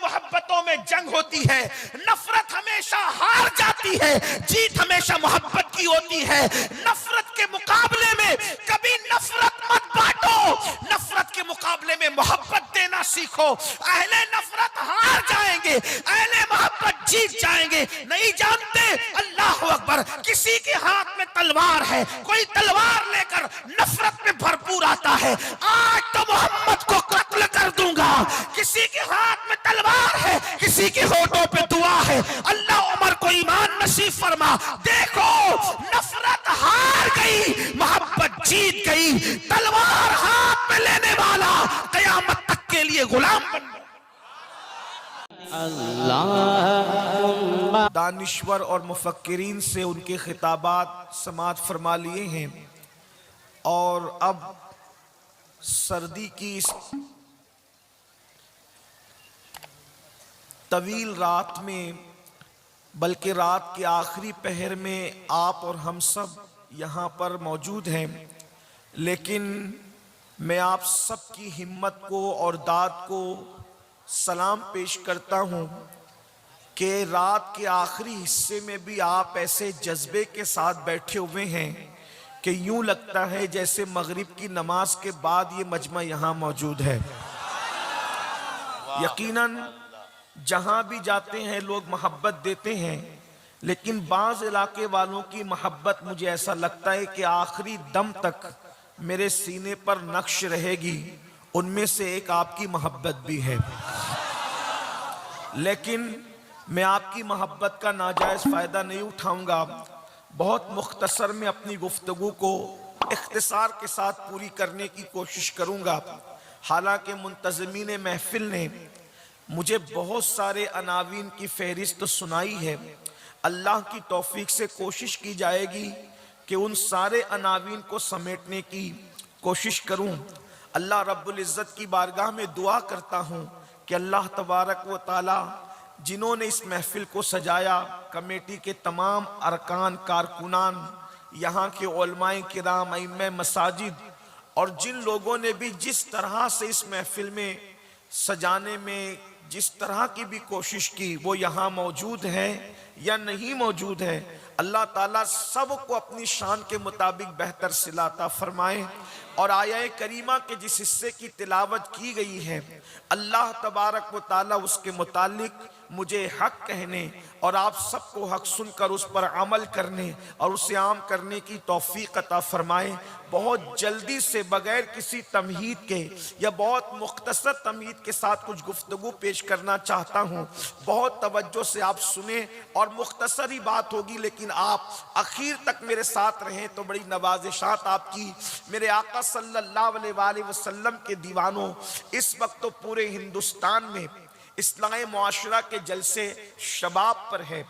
محبتوں میں جنگ ہوتی ہے، نفرت ہمیشہ ہار جاتی ہے، جیت ہمیشہ محبت کی ہوتی ہے۔ نفرت کے مقابلے میں کبھی نفرت مت بانٹو، نفرت کے مقابلے میں محبت دینا سیکھو۔ اہل نفرت ہار جائیں گے، اہل محبت جیت جائیں گے۔ نہیں جانتے، اللہ اکبر، کسی کے ہاتھ میں تلوار ہے، کوئی تلوار لے کر نفرت میں بھرپور آتا ہے، آج تو محمد کو قتل کر دوں گا۔ کسی کے ہاتھ میں تلوار ہے، کسی کے ہونٹوں پہ دعا ہے، اللہ عمر کو ایمان نصیب فرما۔ دیکھو نفرت ہار گئی، محبت جیت گئی۔ تلوار ہاتھ میں لینے والا قیامت تک کے لیے غلام بن گیا۔ دانشور اور مفکرین سے ان کے خطابات سماعت فرما لیے ہیں، اور اب سردی کی اس طویل رات میں، بلکہ رات کے آخری پہر میں آپ اور ہم سب یہاں پر موجود ہیں، لیکن میں آپ سب کی ہمت کو اور داد کو سلام پیش کرتا ہوں کہ رات کے آخری حصے میں بھی آپ ایسے جذبے کے ساتھ بیٹھے ہوئے ہیں کہ یوں لگتا ہے جیسے مغرب کی نماز کے بعد یہ مجمع یہاں موجود ہے۔ یقیناً جہاں بھی جاتے ہیں لوگ محبت دیتے ہیں، لیکن بعض علاقے والوں کی محبت مجھے ایسا لگتا ہے کہ آخری دم تک میرے سینے پر نقش رہے گی۔ ان میں سے ایک آپ کی محبت بھی ہے، لیکن میں آپ کی محبت کا ناجائز فائدہ نہیں اٹھاؤں گا۔ بہت مختصر میں اپنی گفتگو کو اختصار کے ساتھ پوری کرنے کی کوشش کروں گا۔ حالانکہ منتظمین محفل نے مجھے بہت سارے عناوین کی فہرست سنائی ہے، اللہ کی توفیق سے کوشش کی جائے گی کہ ان سارے عناوین کو سمیٹنے کی کوشش کروں۔ اللہ رب العزت کی بارگاہ میں دعا کرتا ہوں کہ اللہ تبارک و تعالی جنہوں نے اس محفل کو سجایا، کمیٹی کے تمام ارکان، کارکنان، یہاں کے علماء کرام، ائمہ مساجد، اور جن لوگوں نے بھی جس طرح سے اس محفل میں سجانے میں جس طرح کی بھی کوشش کی، وہ یہاں موجود ہیں یا نہیں موجود ہیں، اللہ تعالیٰ سب کو اپنی شان کے مطابق بہتر صلہ عطا فرمائے۔ اور آیہ کریمہ کے جس حصے کی تلاوت کی گئی ہے، اللہ تبارک و تعالیٰ اس کے متعلق مجھے حق کہنے اور آپ سب کو حق سن کر اس پر عمل کرنے اور اسے عام کرنے کی توفیق عطا فرمائے۔ بہت جلدی سے بغیر کسی تمہید کے یا بہت مختصر تمہید کے ساتھ کچھ گفتگو پیش کرنا چاہتا ہوں، بہت توجہ سے آپ سنیں، اور مختصر ہی بات ہوگی لیکن آپ اخیر تک میرے ساتھ رہیں تو بڑی نوازشات آپ کی۔ میرے آقا صلی اللہ علیہ وآلہ وسلم کے دیوانوں، اس وقت تو پورے ہندوستان میں اصلاح معاشرہ کے جلسے شباب پر ہے۔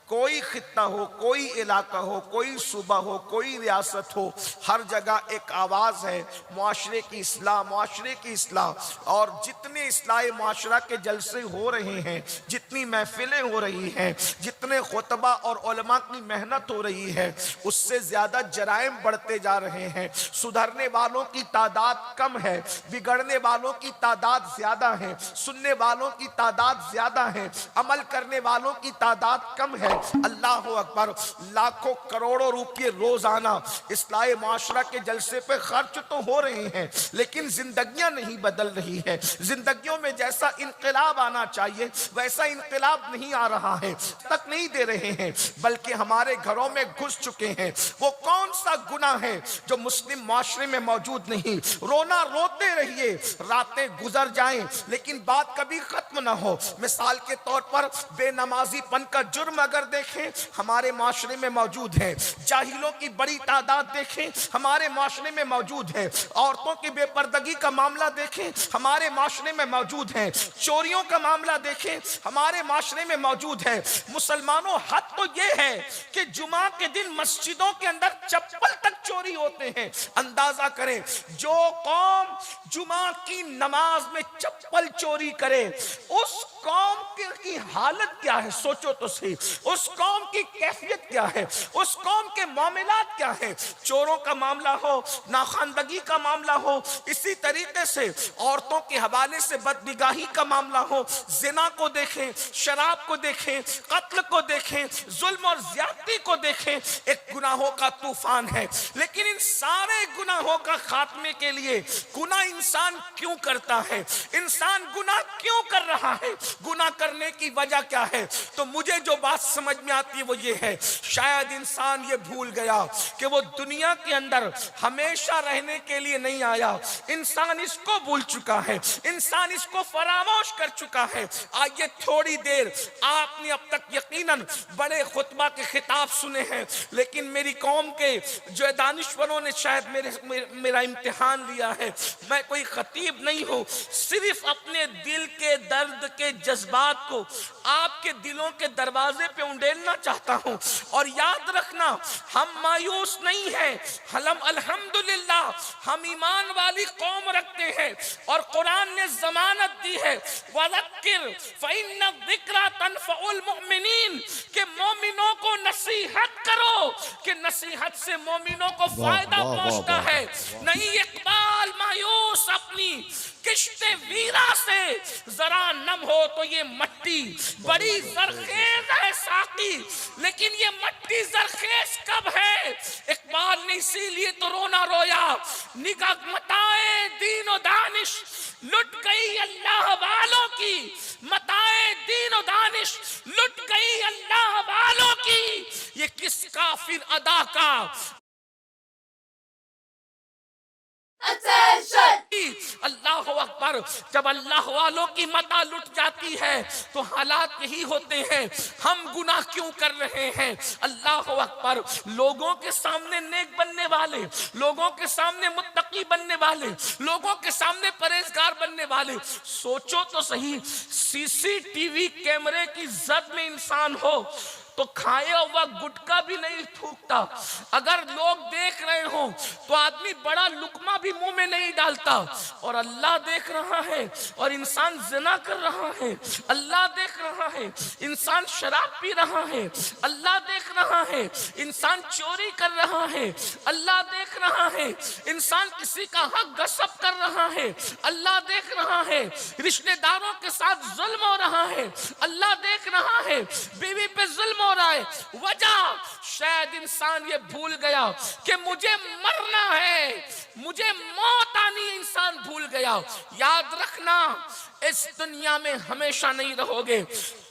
کوئی خطہ ہو، کوئی علاقہ ہو، کوئی صوبہ ہو، کوئی ریاست ہو، ہر جگہ ایک آواز ہے معاشرے کی اصلاح، معاشرے کی اصلاح۔ اور جتنے اصلاح معاشرہ کے جلسے ہو رہے ہیں، جتنی محفلیں ہو رہی ہیں، جتنے خطبہ اور علماء کی محنت ہو رہی ہے، اس سے زیادہ جرائم بڑھتے جا رہے ہیں۔ سدھرنے والوں کی تعداد کم ہے، بگڑنے والوں کی تعداد زیادہ ہے، سننے والوں کی تعداد زیادہ ہے، عمل کرنے والوں کی تعداد کم ہے۔ اللہ اکبر، لاکھوں کروڑوں روپے روزانہ اصلاح معاشرہ کے جلسے پہ خرچ تو ہو رہے ہیں، لیکن زندگیاں نہیں بدل رہی ہے۔ زندگیوں میں جیسا انقلاب آنا چاہیے ویسا انقلاب نہیں آ رہا ہے، تک نہیں دے رہے ہیں، بلکہ ہمارے گھروں میں گھس چکے ہیں۔ وہ کون سا گناہ ہے جو مسلم معاشرے میں موجود نہیں؟ رونا روتے رہیے، راتیں گزر جائیں لیکن بات کبھی ختم نہ ہو۔ مثال کے طور پر بے نمازی پن کا جرم اگر دیکھیں ہمارے معاشرے میں موجود ہے، جاہلوں کی بڑی تعداد دیکھیں ہمارے معاشرے میں موجود ہے، عورتوں کی بے پردگی کا معاملہ دیکھیں ہمارے معاشرے میں موجود ہے، چوریوں کا معاملہ دیکھیں ہمارے معاشرے میں موجود ہے۔ مسلمانوں، حد تو یہ ہے کہ جمعہ کے دن مسجدوں کے اندر چپل تک چوری ہوتے ہیں۔ اندازہ کریں، جو قوم جمعہ کی نماز میں چپل چوری کرے، اس قوم کے کی حالت کیا ہے سوچو تو صحیح، اس قوم کی کیفیت کیا ہے، اس قوم کے معاملات کیا ہے. چوروں کا معاملہ ہو، ناخواندگی کا معاملہ ہو، اسی طریقے سے عورتوں کے حوالے سے بدنگاہی کا معاملہ ہو، زنا کو دیکھیں، شراب کو دیکھیں، قتل کو دیکھیں، ظلم اور زیادتی کو دیکھیں، ایک گناہوں کا طوفان ہے. لیکن ان سارے گناہوں کا خاتمے کے لیے گناہ انسان کیوں کرتا ہے، انسان گناہ کیوں کر رہا ہے، گناہ کرنے کی وجہ کیا ہے؟ تو مجھے جو بات سمجھ میں آتی ہے وہ یہ ہے، شاید انسان یہ بھول گیا کہ وہ دنیا کے اندر ہمیشہ رہنے کے لیے نہیں آیا. انسان اس کو بھول چکا ہے، انسان اس کو فراموش کر چکا ہے. آئیے تھوڑی دیر، آپ نے اب تک یقیناً بڑے خطبہ کے خطاب سنے ہیں، لیکن میری قوم کے جو دانشوروں نے شاید میرا امتحان لیا ہے. میں کوئی خطیب نہیں ہوں، صرف اپنے دل کے درد کے جذبات کو آپ کے دلوں کے دروازے پہ انڈیلنا چاہتا ہوں. اور یاد رکھنا، ہم مایوس نہیں ہیں، ہم الحمدللہ ہم ایمان والی قوم رکھتے ہیں، اور قرآن نے ضمانت دی ہے وَذَكِّرْ فَإِنَّ الذِّكْرَى تَنفَعُ الْمُؤْمِنِينَ کہ مومنوں کو نصیحت کرو، کہ نصیحت سے مومنوں کو فائدہ پہنچتا ہے. نہیں اقبال مایوس اپنی کشت ویرا سے ذرا نم ہو تو یہ مٹی بڑی زرخیز ہے ساقی، لیکن یہ مٹی زرخیز کب ہے؟ اقبال نے اسی لیے تو رونا رویا، نگاہ متائے دین و دانش لٹ گئی اللہ والوں کی، متائے دین و دانش لٹ گئی اللہ والوں کی. یہ کس کافر ادا کا اللہ اکبر. جب اللہ والوں کی متاع لٹ جاتی ہے تو حالات یہی ہوتے ہیں. ہم گناہ کیوں کر رہے ہیں؟ اللہ اکبر. لوگوں کے سامنے نیک بننے والے، لوگوں کے سامنے متقی بننے والے، لوگوں کے سامنے پرہیزگار بننے والے. سوچو تو صحیح، سی سی ٹی وی کیمرے کی زد میں انسان ہو تو کھایا ہوا گٹکا بھی نہیں تھوکتا. اگر لوگ دیکھ رہے ہوں تو آدمی بڑا لقمہ بھی منہ میں نہیں ڈالتا. اور اللہ دیکھ رہا ہے اور انسان زنا کر رہا ہے، اللہ دیکھ رہا ہے انسان شراب پی رہا ہے، اللہ دیکھ رہا ہے انسان چوری کر رہا ہے، اللہ دیکھ رہا ہے انسان کسی کا حق غصب کر رہا ہے، اللہ دیکھ رہا ہے رشتہ داروں کے ساتھ ظلم ہو رہا ہے، اللہ دیکھ رہا ہے بیوی پہ ظلم ہو رہا ہے. وجہ شاید انسان یہ بھول گیا کہ مجھے مرنا ہے، مجھے موت آنی ہے. انسان بھول گیا. یاد رکھنا، اس دنیا میں ہمیشہ نہیں رہو گے،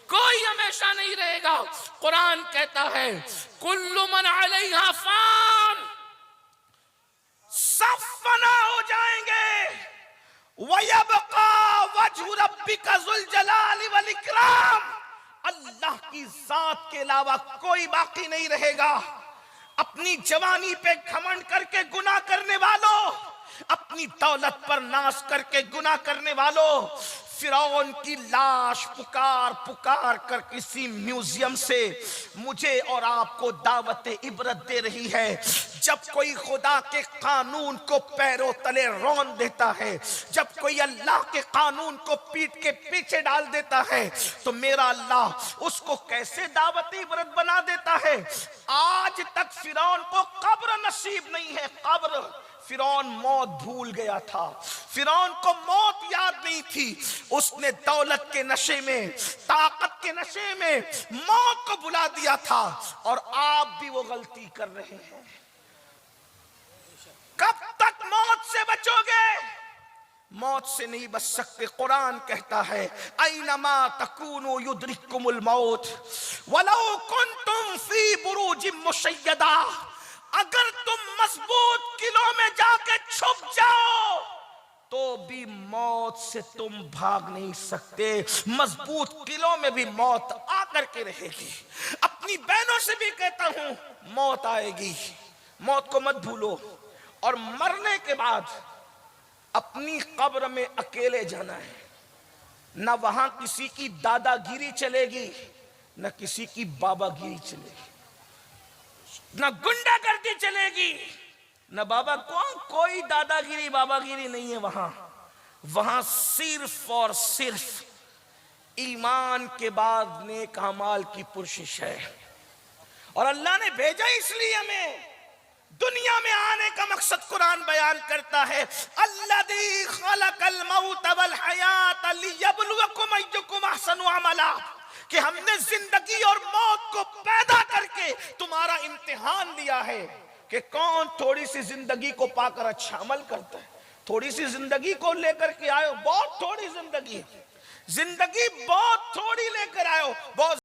کوئی ہمیشہ نہیں رہے گا. قرآن کہتا ہے کل من علیہا فان، سب فنا ہو جائیں گے، وَيَبْقَى وَجْهُ رَبِّكَ ذُو الْجَلَالِ وَالْإِكْرَامِ، اللہ کی ذات کے علاوہ کوئی باقی نہیں رہے گا. اپنی جوانی پہ گھمنڈ کر کے گناہ کرنے والوں، اپنی دولت پر ناز کر کے گناہ کرنے والوں، فرعون کی لاش پکار پکار کر کسی میوزیم سے مجھے اور آپ کو دعوت عبرت دے رہی ہے. جب کوئی خدا کے قانون کو پیروں تلے رون دیتا ہے، جب کوئی اللہ کے قانون کو پیٹ کے پیچھے ڈال دیتا ہے، تو میرا اللہ اس کو کیسے دعوت عبرت بنا دیتا ہے. آج تک فرعون کو قبر نصیب نہیں ہے. قبر، فرعون موت بھول گیا تھا، فرعون کو موت یاد نہیں تھی. اس نے دولت کے نشے میں، طاقت کے نشے میں موت کو بلا دیا تھا. اور آپ بھی وہ غلطی کر رہے ہیں. کب تک موت سے بچو گے؟ موت سے نہیں بچ سکتے. قرآن کہتا ہے اینما تکونوا یدرککم الموت ولو کنتم فی بروج مشیدہ، اگر تم مضبوط قلعوں میں جا کے چھپ جاؤ تو بھی موت سے تم بھاگ نہیں سکتے. مضبوط قلعوں میں بھی موت آ کر کے رہے گی. اپنی بہنوں سے بھی کہتا ہوں موت آئے گی، موت کو مت بھولو. اور مرنے کے بعد اپنی قبر میں اکیلے جانا ہے. نہ وہاں کسی کی دادا گیری چلے گی، نہ کسی کی بابا گیری چلے گی، نہ گنڈا گردی چلے گی، نہ بابا کوئی دادا گیری بابا گیری نہیں ہے. وہاں صرف اور صرف ایمان کے بعد نیک اعمال کی پرشش ہے، اور اللہ نے بھیجا اس لیے ہمیں، دنیا میں آنے کا مقصد قرآن بیان کرتا ہے، الذی خلق الموت والحیات لیبلوکم ایکم احسن عملا، کہ ہم نے زندگی اور موت کو پیدا کر کے تمہارا امتحان لیا ہے کہ کون تھوڑی سی زندگی کو پا کر اچھا عمل کرتا ہے۔ تھوڑی سی زندگی کو لے کر کے آئے ہو، بہت تھوڑی زندگی بہت تھوڑی لے کر آئے ہو، بہت